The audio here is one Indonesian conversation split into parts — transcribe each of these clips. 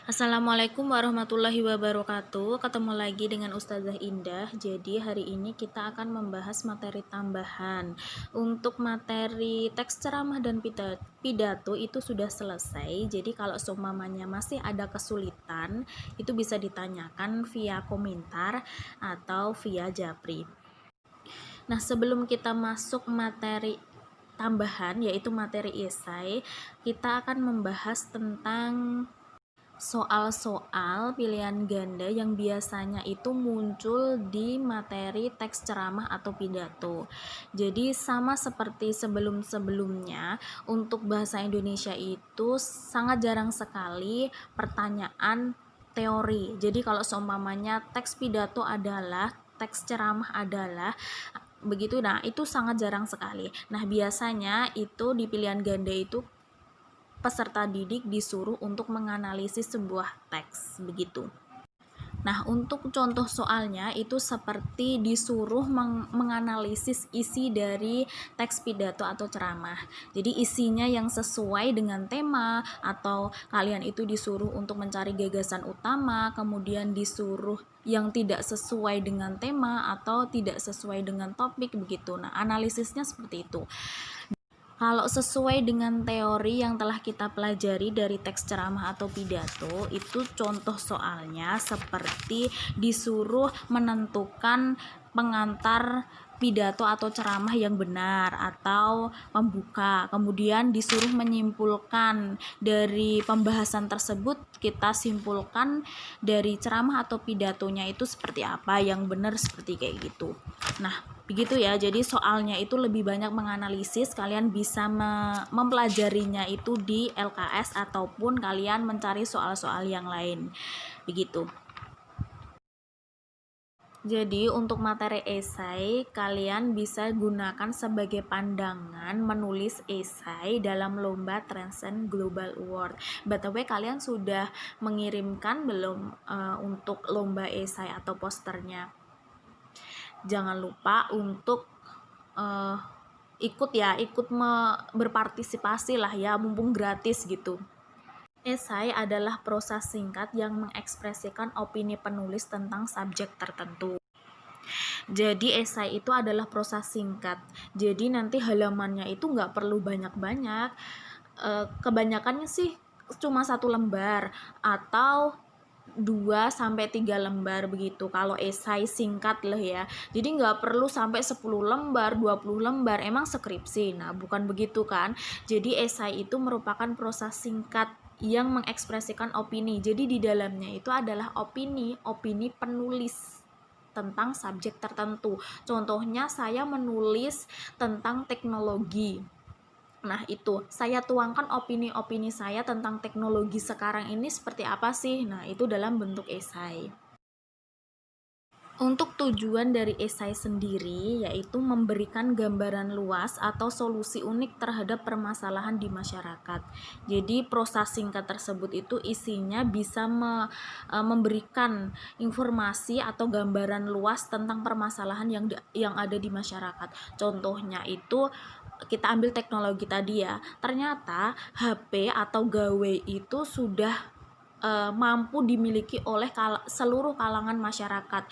Assalamualaikum warahmatullahi wabarakatuh. Ketemu lagi dengan Ustazah Indah. Jadi hari ini kita akan membahas materi tambahan. Untuk materi teks ceramah dan pidato itu sudah selesai. Jadi kalau seumpamanya masih ada kesulitan, itu bisa ditanyakan via komentar atau via Japri. Nah, sebelum kita masuk materi tambahan yaitu materi esai, kita akan membahas tentang soal-soal pilihan ganda yang biasanya itu muncul di materi teks ceramah atau pidato. Jadi sama seperti sebelum-sebelumnya, untuk bahasa Indonesia itu sangat jarang sekali pertanyaan teori. Jadi kalau seumpamanya teks pidato adalah teks ceramah adalah begitu, nah itu sangat jarang sekali. Nah biasanya itu di pilihan ganda itu peserta didik disuruh untuk menganalisis sebuah teks begitu. Nah, untuk contoh soalnya itu seperti disuruh menganalisis isi dari teks pidato atau ceramah. Jadi isinya yang sesuai dengan tema, atau kalian itu disuruh untuk mencari gagasan utama, kemudian disuruh yang tidak sesuai dengan tema atau tidak sesuai dengan topik begitu. Nah, analisisnya seperti itu. Kalau sesuai dengan teori yang telah kita pelajari dari teks ceramah atau pidato, itu contoh soalnya seperti disuruh menentukan pengantar pidato atau ceramah yang benar atau pembuka. Kemudian disuruh menyimpulkan dari pembahasan tersebut, kita simpulkan dari ceramah atau pidatonya itu seperti apa, yang benar seperti kayak gitu. Nah, begitu ya. Jadi soalnya itu lebih banyak menganalisis, kalian bisa mempelajarinya itu di LKS ataupun kalian mencari soal-soal yang lain. Begitu. Jadi untuk materi esai, kalian bisa gunakan sebagai pandangan menulis esai dalam lomba Transcend Global Award. BTW kalian sudah mengirimkan belum untuk lomba esai atau posternya? Jangan lupa untuk ikut berpartisipasi lah ya, mumpung gratis gitu. Esai adalah prosa singkat yang mengekspresikan opini penulis tentang subjek tertentu. Jadi esai itu adalah prosa singkat, jadi nanti halamannya itu nggak perlu banyak-banyak, kebanyakannya sih cuma 1 lembar atau 2-3 lembar begitu kalau esai singkat lah ya. Jadi nggak perlu sampai 10 lembar, 20 lembar, emang skripsi. Nah bukan begitu kan. Jadi esai itu merupakan prosa singkat yang mengekspresikan opini. Jadi di dalamnya itu adalah opini penulis tentang subjek tertentu. Contohnya saya menulis tentang teknologi. Nah itu, saya tuangkan opini-opini saya tentang teknologi sekarang ini seperti apa sih. Nah itu dalam bentuk esai. Untuk tujuan dari esai sendiri yaitu memberikan gambaran luas atau solusi unik terhadap permasalahan di masyarakat. Jadi prosa singkat tersebut itu isinya bisa memberikan informasi atau gambaran luas tentang permasalahan yang ada di masyarakat. Contohnya itu kita ambil teknologi tadi ya. Ternyata HP atau gawai itu sudah mampu dimiliki oleh seluruh kalangan masyarakat,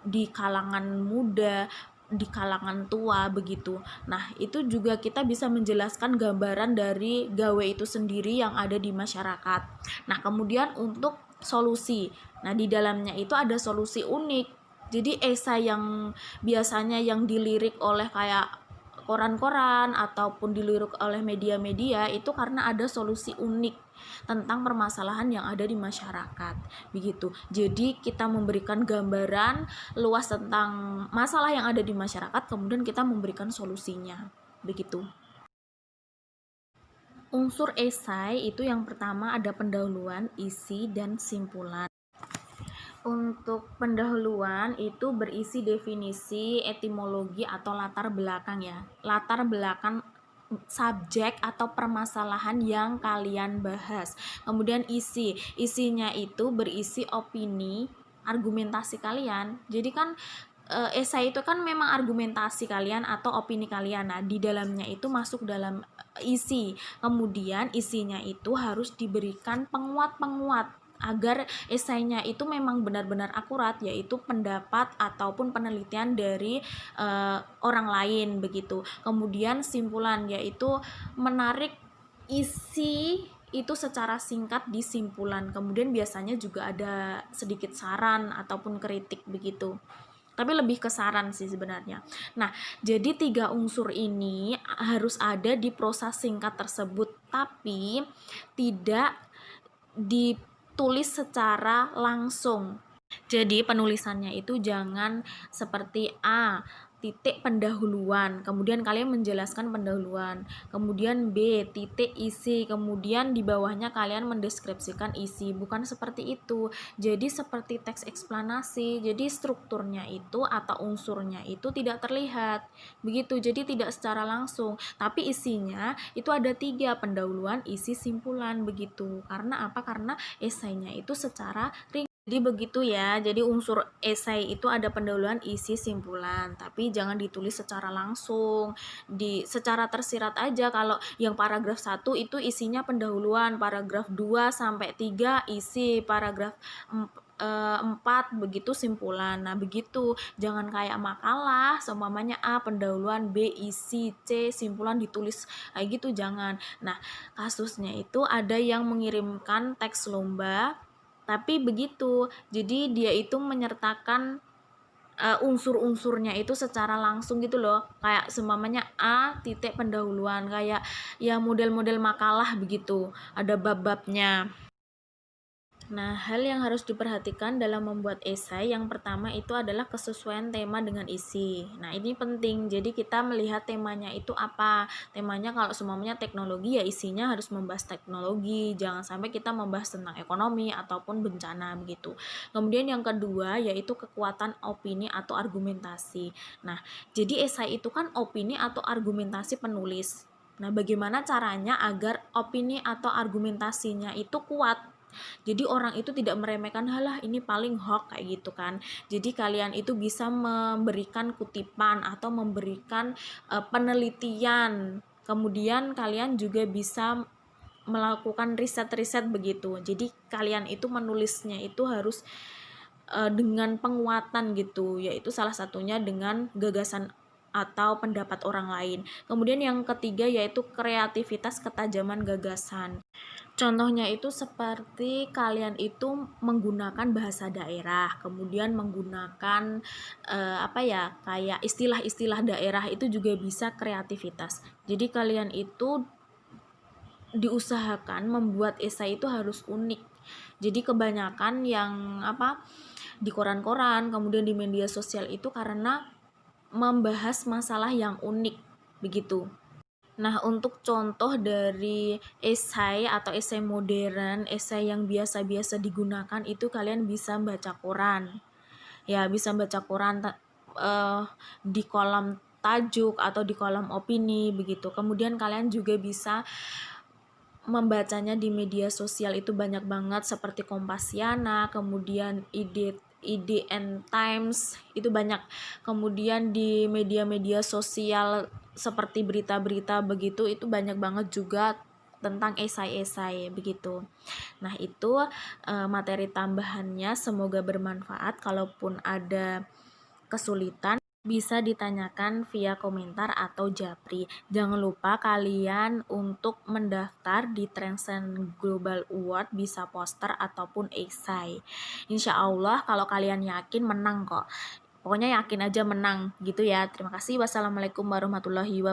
di kalangan muda, di kalangan tua begitu. Nah itu juga kita bisa menjelaskan gambaran dari gawe itu sendiri yang ada di masyarakat. Nah kemudian untuk solusi, nah di dalamnya itu ada solusi unik. Jadi esai yang biasanya yang dilirik oleh kayak koran-koran ataupun dilirik oleh media-media itu karena ada solusi unik tentang permasalahan yang ada di masyarakat begitu. Jadi kita memberikan gambaran luas tentang masalah yang ada di masyarakat, kemudian kita memberikan solusinya begitu. Unsur esai itu yang pertama ada pendahuluan, isi, dan simpulan. Untuk pendahuluan itu berisi definisi, etimologi atau latar belakang ya. Latar belakang subjek atau permasalahan yang kalian bahas. Kemudian isinya itu berisi opini, argumentasi kalian. Jadi kan esai itu kan memang argumentasi kalian atau opini kalian. Nah, di dalamnya itu masuk dalam isi. Kemudian isinya itu harus diberikan penguat-penguat agar esainya itu memang benar-benar akurat, yaitu pendapat ataupun penelitian dari orang lain begitu. Kemudian simpulan, yaitu menarik isi itu secara singkat di simpulan. Kemudian biasanya juga ada sedikit saran ataupun kritik begitu, tapi lebih ke saran sih sebenarnya. Nah, jadi 3 unsur ini harus ada di prosa singkat tersebut, tapi tidak ditulis secara langsung. Jadi penulisannya itu jangan seperti A titik pendahuluan, kemudian kalian menjelaskan pendahuluan, kemudian B titik isi, kemudian di bawahnya kalian mendeskripsikan isi. Bukan seperti itu. Jadi seperti teks eksplanasi, jadi strukturnya itu atau unsurnya itu tidak terlihat begitu, jadi tidak secara langsung, tapi isinya itu ada 3, pendahuluan, isi, simpulan begitu. Karena apa? Karena esainya itu secara ring. Jadi begitu ya, jadi unsur esai itu ada pendahuluan, isi, simpulan, tapi jangan ditulis secara langsung, secara tersirat aja. Kalau yang paragraf 1 itu isinya pendahuluan, paragraf 2 sampai 3 isi, paragraf 4 begitu simpulan. Nah begitu, jangan kayak makalah seumpamanya A pendahuluan, B isi, C simpulan ditulis kayak gitu, jangan. Nah kasusnya itu ada yang mengirimkan teks lomba tapi begitu, jadi dia itu menyertakan unsur-unsurnya itu secara langsung gitu loh, kayak seumpamanya A titik pendahuluan, kayak ya model-model makalah begitu, ada bab-babnya. Nah, hal yang harus diperhatikan dalam membuat esai yang pertama itu adalah kesesuaian tema dengan isi. Nah, ini penting. Jadi kita melihat temanya itu apa. Temanya kalau semuanya teknologi, ya isinya harus membahas teknologi. Jangan sampai kita membahas tentang ekonomi ataupun bencana begitu. Kemudian yang kedua yaitu kekuatan opini atau argumentasi. Nah, jadi esai itu kan opini atau argumentasi penulis. Nah, bagaimana caranya agar opini atau argumentasinya itu kuat? Jadi orang itu tidak meremehkan, halah ini paling hoax kayak gitu kan. Jadi kalian itu bisa memberikan kutipan atau memberikan penelitian. Kemudian kalian juga bisa melakukan riset-riset begitu. Jadi kalian itu menulisnya itu harus dengan penguatan gitu, yaitu salah satunya dengan gagasan atau pendapat orang lain. Kemudian yang ketiga yaitu kreativitas, ketajaman gagasan. Contohnya itu seperti kalian itu menggunakan bahasa daerah, kemudian menggunakan kayak istilah-istilah daerah, itu juga bisa kreativitas. Jadi kalian itu diusahakan membuat esai itu harus unik. Jadi kebanyakan yang di koran-koran, kemudian di media sosial itu karena membahas masalah yang unik begitu. Nah, untuk contoh dari esai atau esai modern, esai yang biasa-biasa digunakan itu kalian bisa baca koran. Ya, bisa baca koran di kolom tajuk atau di kolom opini begitu. Kemudian kalian juga bisa membacanya di media sosial, itu banyak banget seperti Kompasiana, kemudian IDN Times, itu banyak. Kemudian di media-media sosial seperti berita-berita begitu, itu banyak banget juga tentang esai-esai begitu. Nah, itu materi tambahannya, semoga bermanfaat. Kalaupun ada kesulitan bisa ditanyakan via komentar atau japri. Jangan lupa kalian untuk mendaftar di Transcend Global Award, bisa poster ataupun esai. Insya Allah kalau kalian yakin menang kok. Pokoknya yakin aja menang gitu ya. Terima kasih. Wassalamualaikum warahmatullahi wabarakatuh.